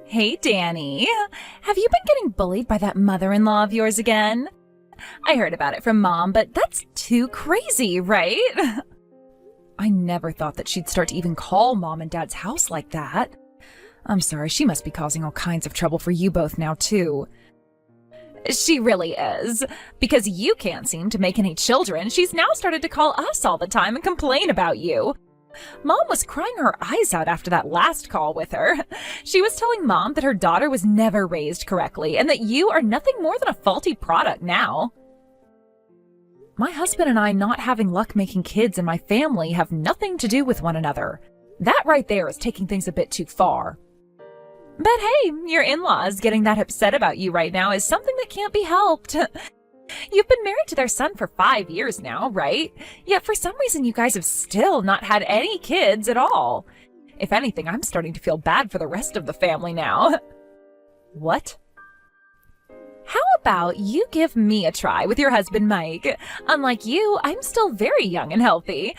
Hey, Danny. Have you been getting bullied by that mother-in-law of yours again? I heard about it from Mom, but that's too crazy, right? I never thought that she'd start to even call Mom and Dad's house like that. I'm sorry, she must be causing all kinds of trouble for you both now, too. She really is. Because you can't seem to make any children, she's now started to call us all the time and complain about you. Mom was crying her eyes out after that last call with her. She was telling Mom that her daughter was never raised correctly and that you are nothing more than a faulty product now. My husband and I not having luck making kids in my family have nothing to do with one another. That right there is taking things a bit too far. But hey, your in-laws getting that upset about you right now is something that can't be helped. You've been married to their son for 5 years now, right? Yet for some reason you guys have still not had any kids at all. If anything, I'm starting to feel bad for the rest of the family now. What? How about you give me a try with your husband, Mike? Unlike you, I'm still very young and healthy.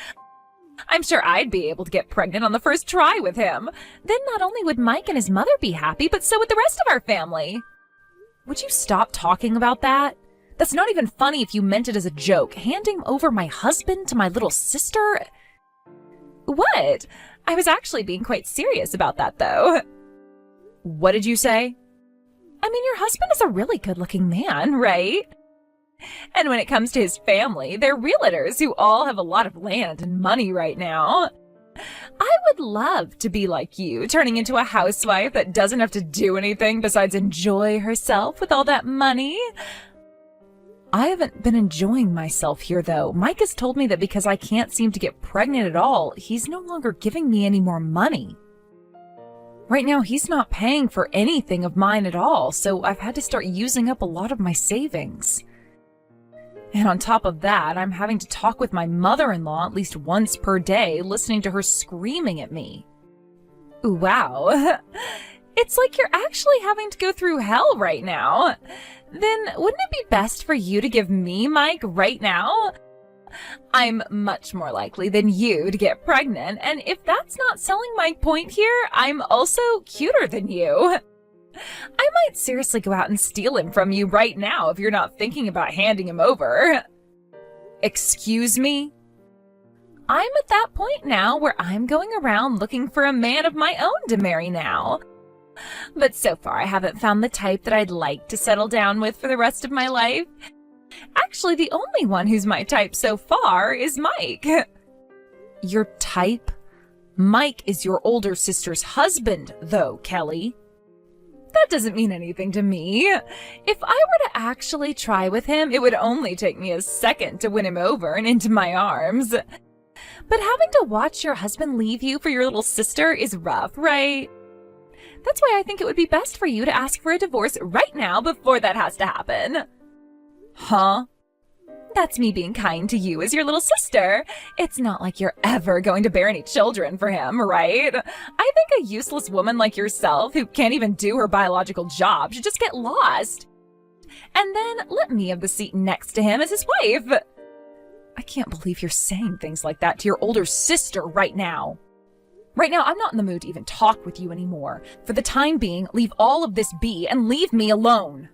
I'm sure I'd be able to get pregnant on the first try with him. Then not only would Mike and his mother be happy, but so would the rest of our family. Would you stop talking about that? That's not even funny if you meant it as a joke. Handing over my husband to my little sister? What? I was actually being quite serious about that, though. What did you say? I mean, your husband is a really good-looking man, right? And when it comes to his family, they're realtors who all have a lot of land and money right now. I would love to be like you, turning into a housewife that doesn't have to do anything besides enjoy herself with all that money. I haven't been enjoying myself here, though. Mike has told me that because I can't seem to get pregnant at all, he's no longer giving me any more money. Right now, he's not paying for anything of mine at all, so I've had to start using up a lot of my savings. And on top of that, I'm having to talk with my mother-in-law at least once per day, listening to her screaming at me. Wow. It's like you're actually having to go through hell right now. Then wouldn't it be best for you to give me Mike right now? I'm much more likely than you to get pregnant, and if that's not selling my point here, I'm also cuter than you. I might seriously go out and steal him from you right now if you're not thinking about handing him over. Excuse me? I'm at that point now where I'm going around looking for a man of my own to marry now. But so far I haven't found the type that I'd like to settle down with for the rest of my life. Actually, the only one who's my type so far is Mike. Your type? Mike is your older sister's husband, though, Kelly. That doesn't mean anything to me. If I were to actually try with him, it would only take me a second to win him over and into my arms. But having to watch your husband leave you for your little sister is rough, right? That's why I think it would be best for you to ask for a divorce right now before that has to happen. Huh? That's me being kind to you as your little sister. It's not like you're ever going to bear any children for him, right? I think a useless woman like yourself, who can't even do her biological job, should just get lost. And then let me have the seat next to him as his wife. I can't believe you're saying things like that to your older sister right now. Right now, I'm not in the mood to even talk with you anymore. For the time being, leave all of this be and leave me alone.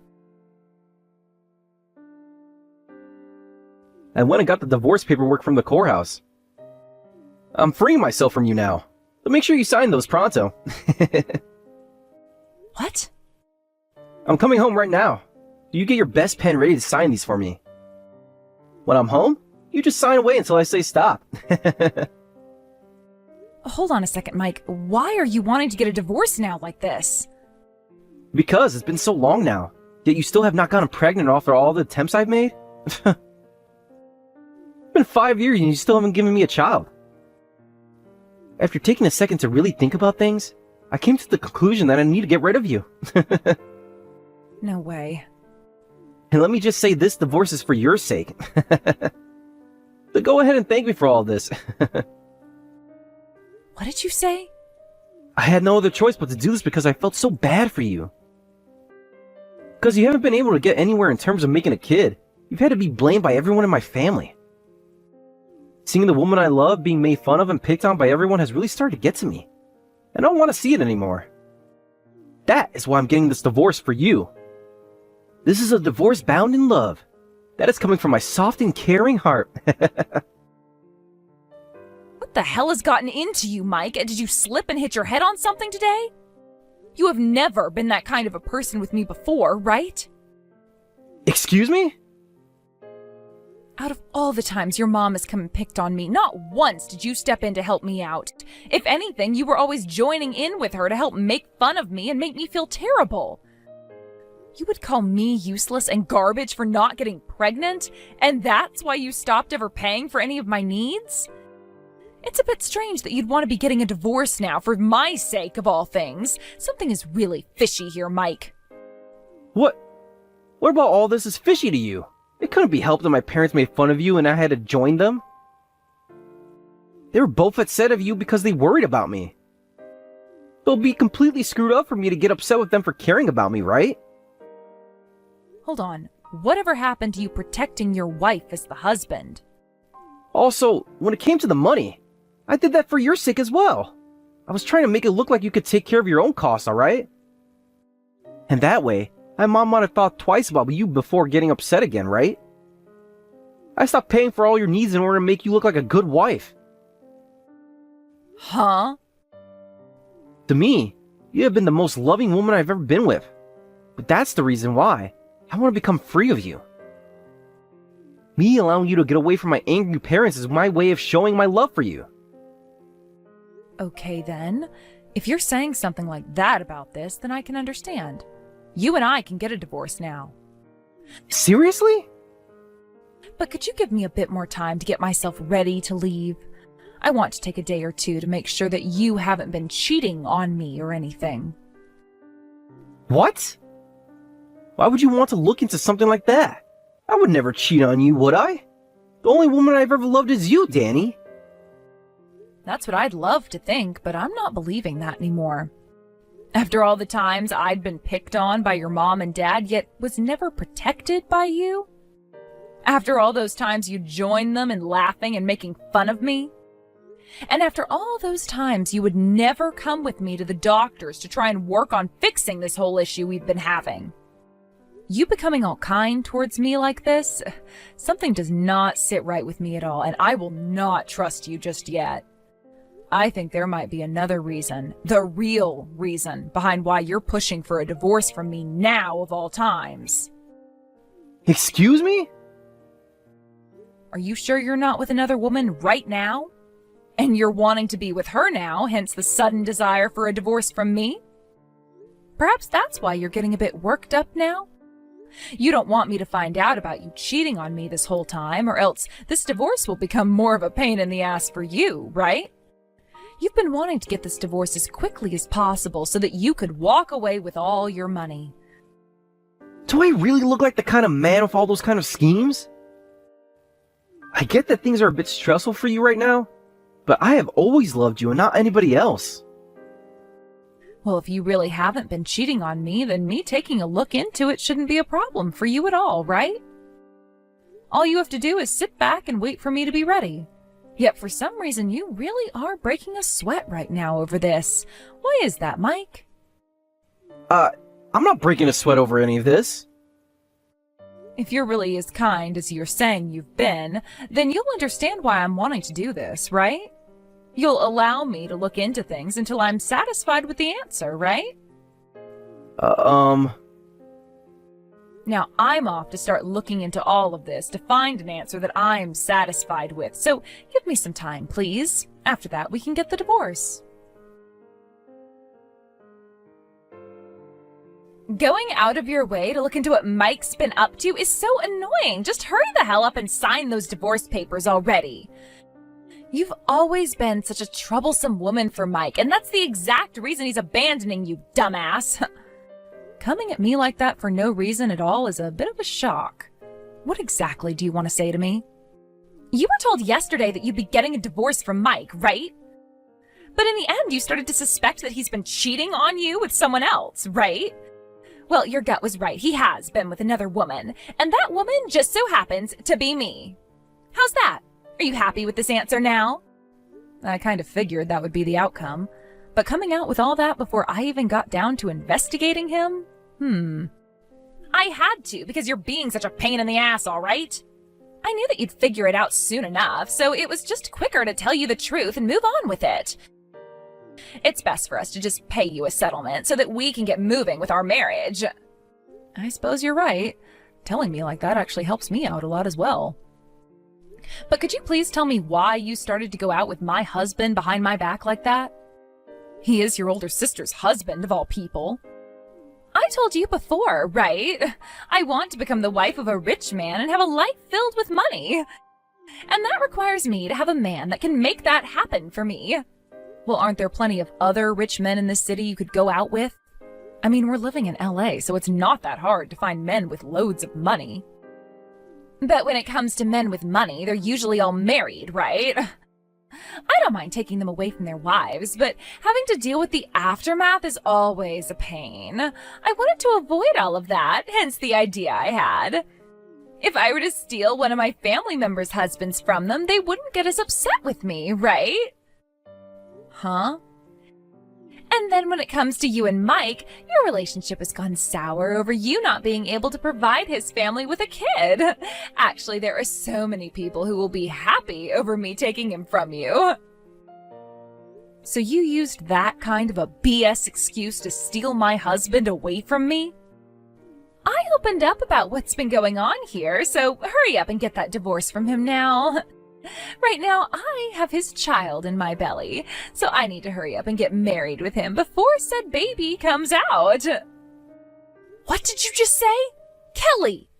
I went and got the divorce paperwork from the courthouse. I'm freeing myself from you now. But make sure you sign those pronto. What? I'm coming home right now. You get your best pen ready to sign these for me. When I'm home, you just sign away until I say stop. Hold on a second, Mike. Why are you wanting to get a divorce now like this? Because it's been so long now. Yet you still have not gotten pregnant after all the attempts I've made? It's been 5 years and you still haven't given me a child. After taking a second to really think about things, I came to the conclusion that I need to get rid of you. No way. And let me just say, this divorce is for your sake. So go ahead and thank me for all this. What did you say? I had no other choice but to do this because I felt so bad for you. Because you haven't been able to get anywhere in terms of making a kid. You've had to be blamed by everyone in my family. Seeing the woman I love being made fun of and picked on by everyone has really started to get to me. I don't want to see it anymore. That is why I'm getting this divorce for you. This is a divorce bound in love. That is coming from my soft and caring heart. What the hell has gotten into you, Mike? Did you slip and hit your head on something today? You have never been that kind of a person with me before, right? Excuse me? Out of all the times your mom has come and picked on me, not once did you step in to help me out. If anything, you were always joining in with her to help make fun of me and make me feel terrible. You would call me useless and garbage for not getting pregnant, and that's why you stopped ever paying for any of my needs? It's a bit strange that you'd want to be getting a divorce now for my sake of all things. Something is really fishy here, Mike. What about all this is fishy to you? It couldn't be helped that my parents made fun of you and I had to join them. They were both upset of you because they worried about me. It'll be completely screwed up for me to get upset with them for caring about me, right? Hold on. Whatever happened to you protecting your wife as the husband? Also, when it came to the money, I did that for your sake as well. I was trying to make it look like you could take care of your own costs, alright? And that way, my mom might have thought twice about you before getting upset again, right? I stopped paying for all your needs in order to make you look like a good wife. Huh? To me, you have been the most loving woman I've ever been with. But that's the reason why I want to become free of you. Me allowing you to get away from my angry parents is my way of showing my love for you. Okay then. If you're saying something like that about this, then I can understand. You and I can get a divorce now. Seriously? But could you give me a bit more time to get myself ready to leave? I want to take a day or two to make sure that you haven't been cheating on me or anything. What? Why would you want to look into something like that? I would never cheat on you, would I? The only woman I've ever loved is you, Danny. That's what I'd love to think, but I'm not believing that anymore. After all the times I'd been picked on by your mom and dad, yet was never protected by you? After all those times you joined them in laughing and making fun of me? And after all those times you would never come with me to the doctors to try and work on fixing this whole issue we've been having? You becoming all kind towards me like this? Something does not sit right with me at all, and I will not trust you just yet. I think there might be another reason, the real reason, behind why you're pushing for a divorce from me now of all times. Excuse me? Are you sure you're not with another woman right now? And you're wanting to be with her now, hence the sudden desire for a divorce from me? Perhaps that's why you're getting a bit worked up now? You don't want me to find out about you cheating on me this whole time, or else this divorce will become more of a pain in the ass for you, right? You've been wanting to get this divorce as quickly as possible so that you could walk away with all your money. Do I really look like the kind of man with all those kind of schemes? I get that things are a bit stressful for you right now, but I have always loved you and not anybody else. Well, if you really haven't been cheating on me, then me taking a look into it shouldn't be a problem for you at all, right? All you have to do is sit back and wait for me to be ready. Yet for some reason you really are breaking a sweat right now over this. Why is that, Mike? I'm not breaking a sweat over any of this. If you're really as kind as you're saying you've been, then you'll understand why I'm wanting to do this, right? You'll allow me to look into things until I'm satisfied with the answer, right? Now, I'm off to start looking into all of this to find an answer that I'm satisfied with. So give me some time, please. After that, we can get the divorce. Going out of your way to look into what Mike's been up to is so annoying. Just hurry the hell up and sign those divorce papers already. You've always been such a troublesome woman for Mike, and that's the exact reason he's abandoning you, dumbass. Coming at me like that for no reason at all is a bit of a shock. What exactly do you want to say to me? You were told yesterday that you'd be getting a divorce from Mike, right? But in the end, you started to suspect that he's been cheating on you with someone else, right? Well, your gut was right. He has been with another woman, and that woman just so happens to be me. How's that? Are you happy with this answer now? I kind of figured that would be the outcome. But coming out with all that before I even got down to investigating him? I had to, because you're being such a pain in the ass, all right? I knew that you'd figure it out soon enough, so it was just quicker to tell you the truth and move on with it. It's best for us to just pay you a settlement so that we can get moving with our marriage. I suppose you're right. Telling me like that actually helps me out a lot as well. But could you please tell me why you started to go out with my husband behind my back like that? He is your older sister's husband, of all people. I told you before, right? I want to become the wife of a rich man and have a life filled with money. And that requires me to have a man that can make that happen for me. Well, aren't there plenty of other rich men in this city you could go out with? I mean, we're living in LA, so it's not that hard to find men with loads of money. But when it comes to men with money, they're usually all married, right? I don't mind taking them away from their wives, but having to deal with the aftermath is always a pain. I wanted to avoid all of that, hence the idea I had. If I were to steal one of my family members' husbands from them, they wouldn't get as upset with me, right? Huh? And then when it comes to you and Mike, your relationship has gone sour over you not being able to provide his family with a kid. Actually, there are so many people who will be happy over me taking him from you. So you used that kind of a BS excuse to steal my husband away from me? I opened up about what's been going on here, so hurry up and get that divorce from him now. Right now, I have his child in my belly, so I need to hurry up and get married with him before said baby comes out. What did you just say? Kelly,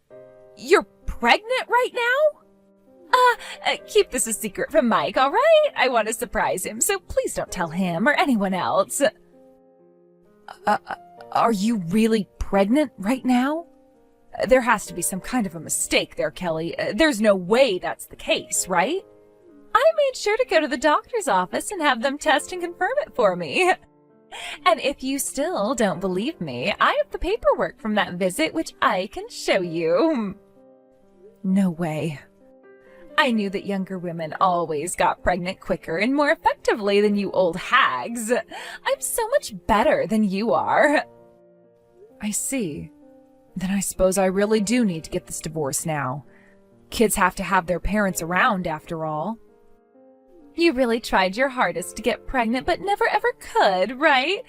you're pregnant right now? Keep this a secret from Mike, all right? I want to surprise him, so please don't tell him or anyone else. Are you really pregnant right now? There has to be some kind of a mistake there, Kelly. There's no way that's the case, right? I made sure to go to the doctor's office and have them test and confirm it for me. And if you still don't believe me, I have the paperwork from that visit which I can show you. No way. I knew that younger women always got pregnant quicker and more effectively than you old hags. I'm so much better than you are. I see. Then I suppose I really do need to get this divorce now. Kids have to have their parents around, after all. You really tried your hardest to get pregnant, but never ever could, right?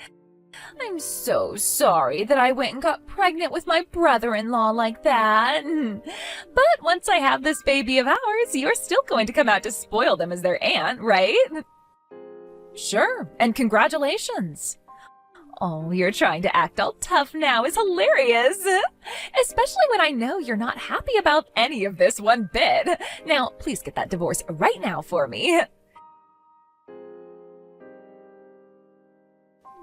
I'm so sorry that I went and got pregnant with my brother-in-law like that. But once I have this baby of ours, you're still going to come out to spoil them as their aunt, right? Sure, and congratulations. Oh, you're trying to act all tough now is hilarious. Especially when I know you're not happy about any of this one bit. Now, please get that divorce right now for me.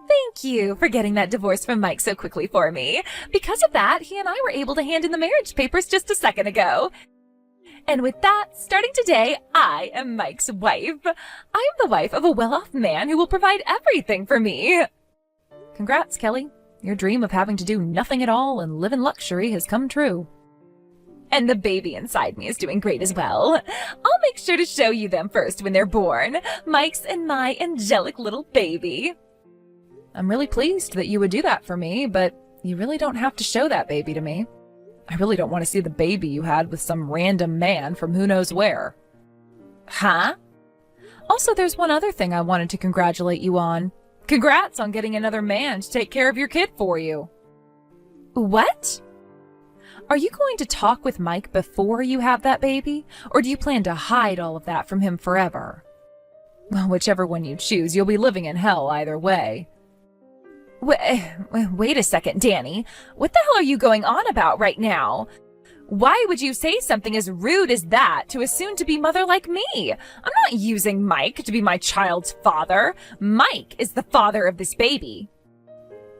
Thank you for getting that divorce from Mike so quickly for me. Because of that, he and I were able to hand in the marriage papers just a second ago. And with that, starting today, I am Mike's wife. I am the wife of a well-off man who will provide everything for me. Congrats, Kelly. Your dream of having to do nothing at all and live in luxury has come true. And the baby inside me is doing great as well. I'll make sure to show you them first when they're born. Mike's and my angelic little baby. I'm really pleased that you would do that for me, but you really don't have to show that baby to me. I really don't want to see the baby you had with some random man from who knows where. Huh? Also, there's one other thing I wanted to congratulate you on. Congrats on getting another man to take care of your kid for you. What? Are you going to talk with Mike before you have that baby, or do you plan to hide all of that from him forever? Well, whichever one you choose, you'll be living in hell either way. Wait a second, Danny. What the hell are you going on about right now? Why would you say something as rude as that to a soon-to-be mother like me? I'm not using Mike to be my child's father. Mike is the father of this baby.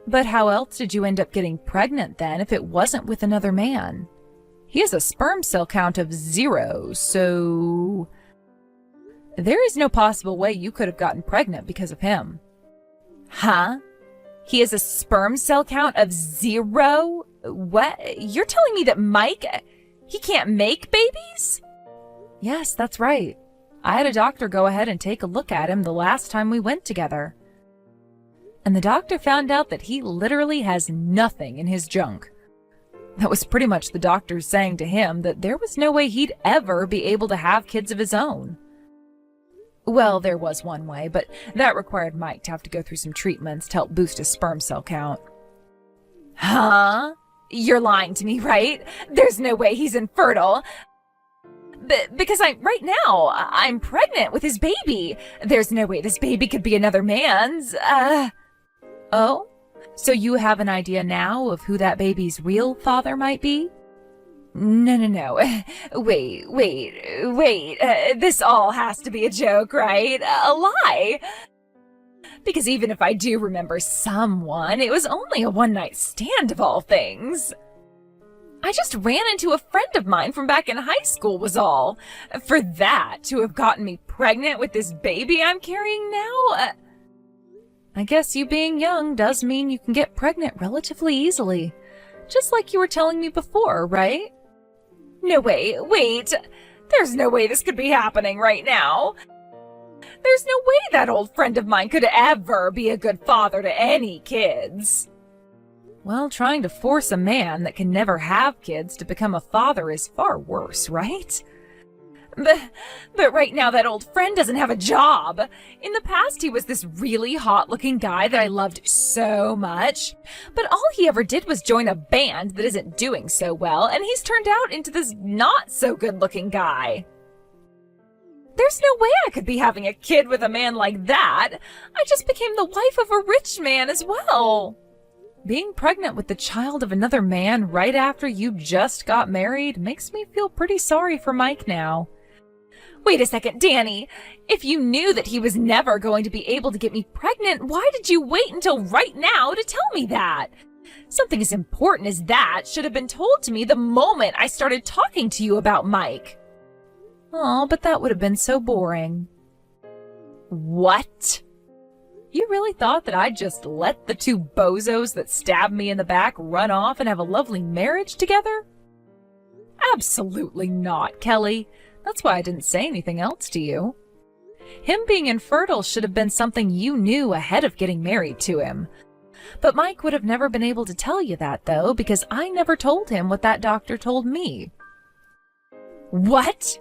But how else did you end up getting pregnant then if it wasn't with another man? He has a sperm cell count of 0, so... there is no possible way you could have gotten pregnant because of him. Huh? He has a sperm cell count of 0? What? You're telling me that Mike, he can't make babies? Yes, that's right. I had a doctor go ahead and take a look at him the last time we went together. And the doctor found out that he literally has nothing in his junk. That was pretty much the doctor saying to him that there was no way he'd ever be able to have kids of his own. Well, there was one way, but that required Mike to have to go through some treatments to help boost his sperm cell count. Huh? You're lying to me, right? There's no way he's infertile. Because right now, I'm pregnant with his baby. There's no way this baby could be another man's. Oh? So you have an idea now of who that baby's real father might be? No. Wait. This all has to be a joke, right? A lie. Because even if I do remember someone, it was only a one-night stand of all things. I just ran into a friend of mine from back in high school was all. For that to have gotten me pregnant with this baby I'm carrying now? I guess you being young does mean you can get pregnant relatively easily. Just like you were telling me before, right? No, wait. There's no way this could be happening right now. There's no way that old friend of mine could ever be a good father to any kids. Well, trying to force a man that can never have kids to become a father is far worse, right? But right now that old friend doesn't have a job. In the past, he was this really hot-looking guy that I loved so much. But all he ever did was join a band that isn't doing so well, and he's turned out into this not-so-good-looking guy. There's no way I could be having a kid with a man like that. I just became the wife of a rich man as well. Being pregnant with the child of another man right after you just got married makes me feel pretty sorry for Mike now. Wait a second, Danny. If you knew that he was never going to be able to get me pregnant, why did you wait until right now to tell me that? Something as important as that should have been told to me the moment I started talking to you about Mike. Oh, but that would have been so boring. What? You really thought that I'd just let the two bozos that stabbed me in the back run off and have a lovely marriage together? Absolutely not, Kelly. That's why I didn't say anything else to you. Him being infertile should have been something you knew ahead of getting married to him. But Mike would have never been able to tell you that, though, because I never told him what that doctor told me. What?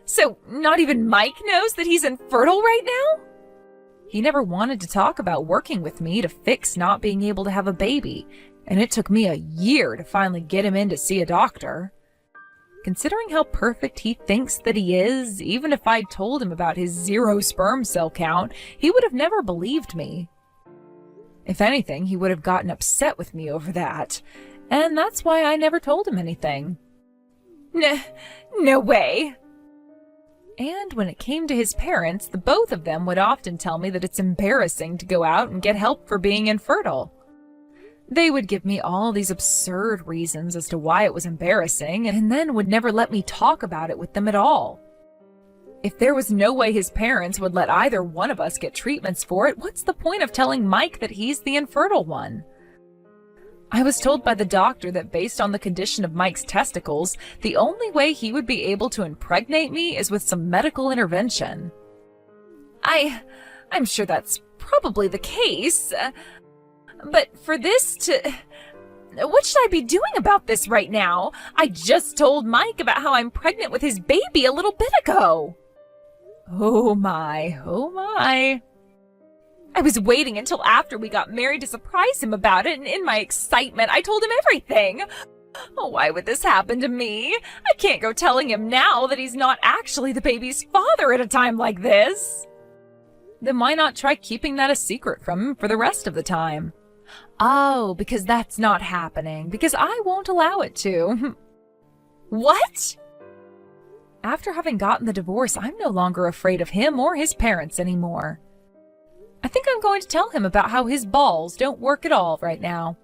So not even Mike knows that he's infertile right now? He never wanted to talk about working with me to fix not being able to have a baby, and it took me a year to finally get him in to see a doctor. Considering how perfect he thinks that he is, even if I'd told him about his 0 sperm cell count, he would have never believed me. If anything, he would have gotten upset with me over that, and that's why I never told him anything. No way. And when it came to his parents, the both of them would often tell me that it's embarrassing to go out and get help for being infertile. They would give me all these absurd reasons as to why it was embarrassing, and then would never let me talk about it with them at all. If there was no way his parents would let either one of us get treatments for it, what's the point of telling Mike that he's the infertile one? I was told by the doctor that based on the condition of Mike's testicles, the only way he would be able to impregnate me is with some medical intervention. I'm sure that's probably the case, but for this to... What should I be doing about this right now? I just told Mike about how I'm pregnant with his baby a little bit ago. Oh my. I was waiting until after we got married to surprise him about it, and in my excitement, I told him everything. Oh, why would this happen to me? I can't go telling him now that he's not actually the baby's father at a time like this. Then why not try keeping that a secret from him for the rest of the time? Oh, because that's not happening, because I won't allow it to. What? After having gotten the divorce, I'm no longer afraid of him or his parents anymore. I think I'm going to tell him about how his balls don't work at all right now.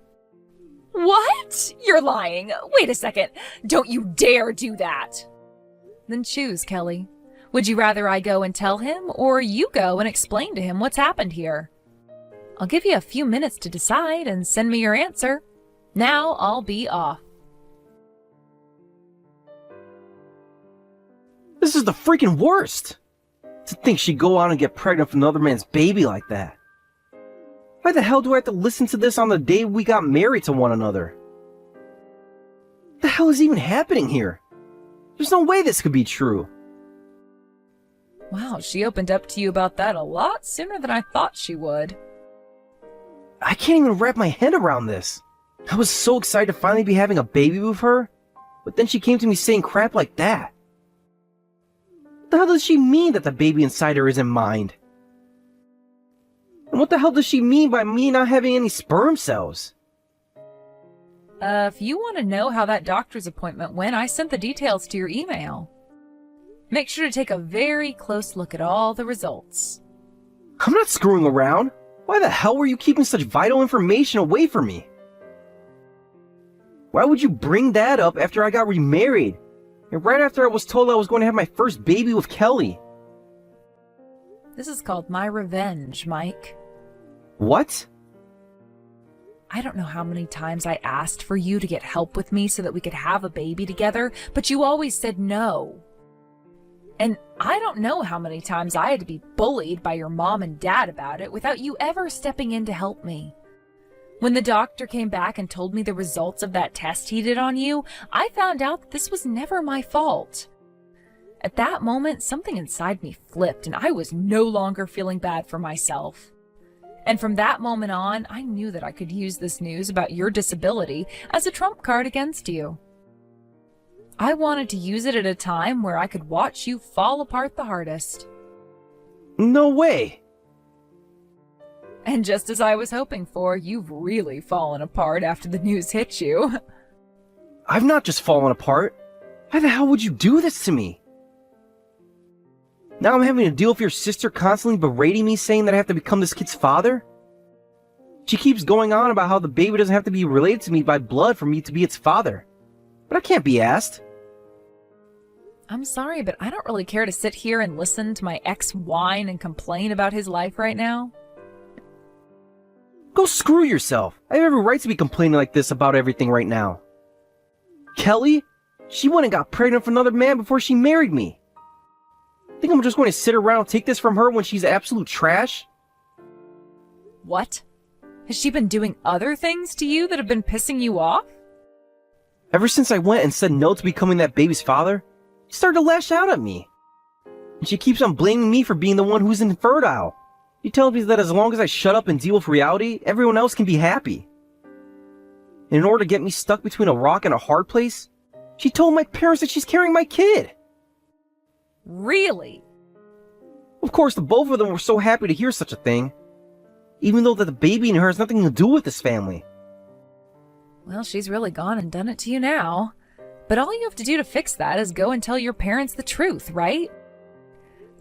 What? You're lying. Wait a second. Don't you dare do that. Then choose, Kelly. Would you rather I go and tell him, or you go and explain to him what's happened here? I'll give you a few minutes to decide and send me your answer. Now I'll be off. This is the freaking worst! To think she'd go out and get pregnant with another man's baby like that. Why the hell do I have to listen to this on the day we got married to one another? What the hell is even happening here? There's no way this could be true. Wow, she opened up to you about that a lot sooner than I thought she would. I can't even wrap my head around this. I was so excited to finally be having a baby with her, but then she came to me saying crap like that. What the hell does she mean that the baby inside her isn't mine? And what the hell does she mean by me not having any sperm cells? If you want to know how that doctor's appointment went, I sent the details to your email. Make sure to take a very close look at all the results. I'm not screwing around. Why the hell were you keeping such vital information away from me? Why would you bring that up after I got remarried? And right after I was told I was going to have my first baby with Kelly? This is called my revenge, Mike. What? I don't know how many times I asked for you to get help with me so that we could have a baby together, but you always said no. And I don't know how many times I had to be bullied by your mom and dad about it without you ever stepping in to help me. When the doctor came back and told me the results of that test he did on you, I found out that this was never my fault. At that moment, something inside me flipped and I was no longer feeling bad for myself. And from that moment on, I knew that I could use this news about your disability as a trump card against you. I wanted to use it at a time where I could watch you fall apart the hardest. No way! And just as I was hoping for, you've really fallen apart after the news hit you. I've not just fallen apart. Why the hell would you do this to me? Now I'm having to deal with your sister constantly berating me, saying that I have to become this kid's father? She keeps going on about how the baby doesn't have to be related to me by blood for me to be its father. But I can't be asked. I'm sorry, but I don't really care to sit here and listen to my ex whine and complain about his life right now. Go screw yourself. I have every right to be complaining like this about everything right now. Kelly? She went and got pregnant with another man before she married me. Think I'm just going to sit around and take this from her when she's absolute trash? What? Has she been doing other things to you that have been pissing you off? Ever since I went and said no to becoming that baby's father, she started to lash out at me. And she keeps on blaming me for being the one who's infertile. She tells me that as long as I shut up and deal with reality, everyone else can be happy. And in order to get me stuck between a rock and a hard place, she told my parents that she's carrying my kid. Really? Of course, the both of them were so happy to hear such a thing, even though that the baby in her has nothing to do with this family. Well, she's really gone and done it to you now. But all you have to do to fix that is go and tell your parents the truth, right?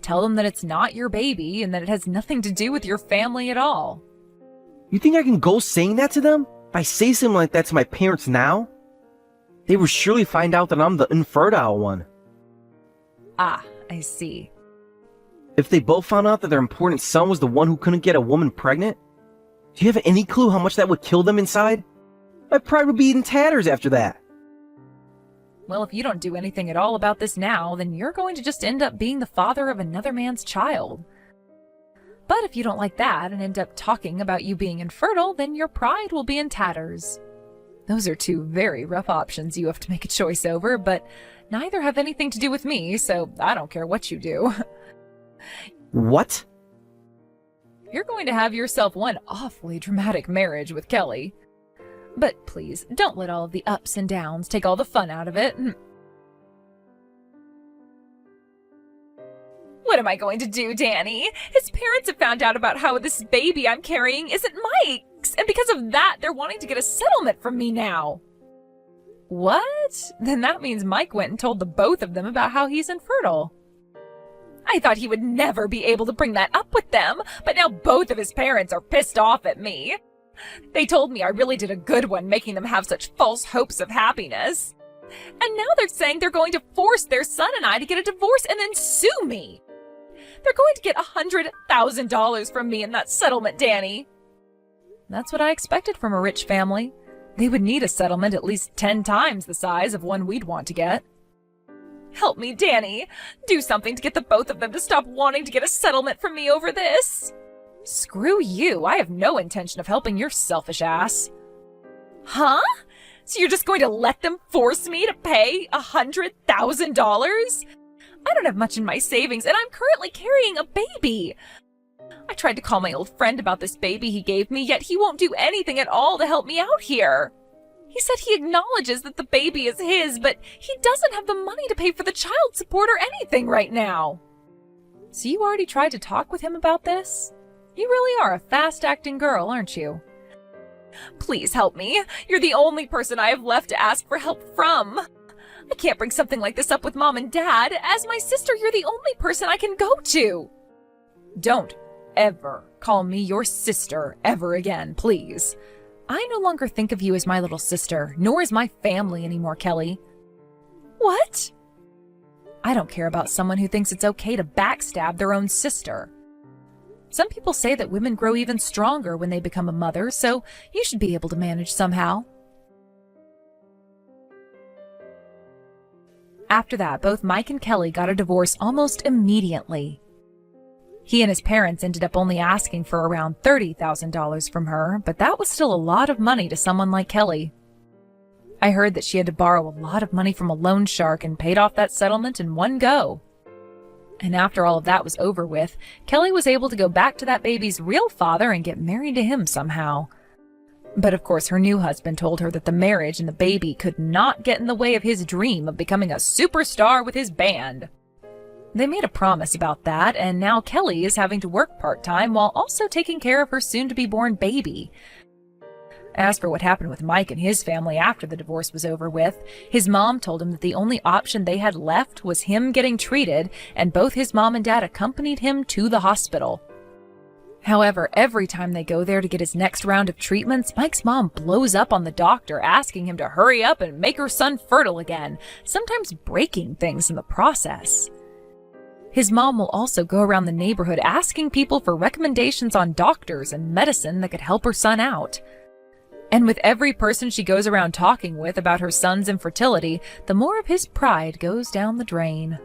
Tell them that it's not your baby and that it has nothing to do with your family at all. You think I can go saying that to them? If I say something like that to my parents now, they will surely find out that I'm the infertile one. Ah, I see. If they both found out that their important son was the one who couldn't get a woman pregnant, do you have any clue how much that would kill them inside? My pride would be in tatters after that. Well, if you don't do anything at all about this now, then you're going to just end up being the father of another man's child. But if you don't like that and end up talking about you being infertile, then your pride will be in tatters. Those are two very rough options you have to make a choice over, but neither have anything to do with me, so I don't care what you do. What? You're going to have yourself one awfully dramatic marriage with Kelly. But please, don't let all of the ups and downs take all the fun out of it. What am I going to do, Danny? His parents have found out about how this baby I'm carrying isn't Mike's, and because of that, they're wanting to get a settlement from me now. What? Then that means Mike went and told the both of them about how he's infertile. I thought he would never be able to bring that up with them, but now both of his parents are pissed off at me. They told me I really did a good one making them have such false hopes of happiness. And now they're saying they're going to force their son and I to get a divorce and then sue me. They're going to get $100,000 from me in that settlement, Danny. That's what I expected from a rich family. They would need a settlement at least 10 times the size of one we'd want to get. Help me, Danny. Do something to get the both of them to stop wanting to get a settlement from me over this. Screw you. I have no intention of helping your selfish ass. Huh? So you're just going to let them force me to pay $100,000? I don't have much in my savings, and I'm currently carrying a baby. I tried to call my old friend about this baby he gave me, yet he won't do anything at all to help me out here. He said he acknowledges that the baby is his, but he doesn't have the money to pay for the child support or anything right now. So you already tried to talk with him about this? You really are a fast-acting girl, aren't you? Please help me. You're the only person I have left to ask for help from. I can't bring something like this up with Mom and Dad. As my sister, you're the only person I can go to. Don't ever call me your sister ever again, please. I no longer think of you as my little sister, nor as my family anymore, Kelly. What? I don't care about someone who thinks it's okay to backstab their own sister. Some people say that women grow even stronger when they become a mother, so you should be able to manage somehow. After that, both Mike and Kelly got a divorce almost immediately. He and his parents ended up only asking for around $30,000 from her, but that was still a lot of money to someone like Kelly. I heard that she had to borrow a lot of money from a loan shark and paid off that settlement in one go. And after all of that was over with, Kelly was able to go back to that baby's real father and get married to him somehow. But of course her new husband told her that the marriage and the baby could not get in the way of his dream of becoming a superstar with his band. They made a promise about that, and now Kelly is having to work part-time while also taking care of her soon-to-be-born baby. As for what happened with Mike and his family after the divorce was over with, his mom told him that the only option they had left was him getting treated, and both his mom and dad accompanied him to the hospital. However, every time they go there to get his next round of treatments, Mike's mom blows up on the doctor, asking him to hurry up and make her son fertile again, sometimes breaking things in the process. His mom will also go around the neighborhood asking people for recommendations on doctors and medicine that could help her son out. And with every person she goes around talking with about her son's infertility, the more of his pride goes down the drain.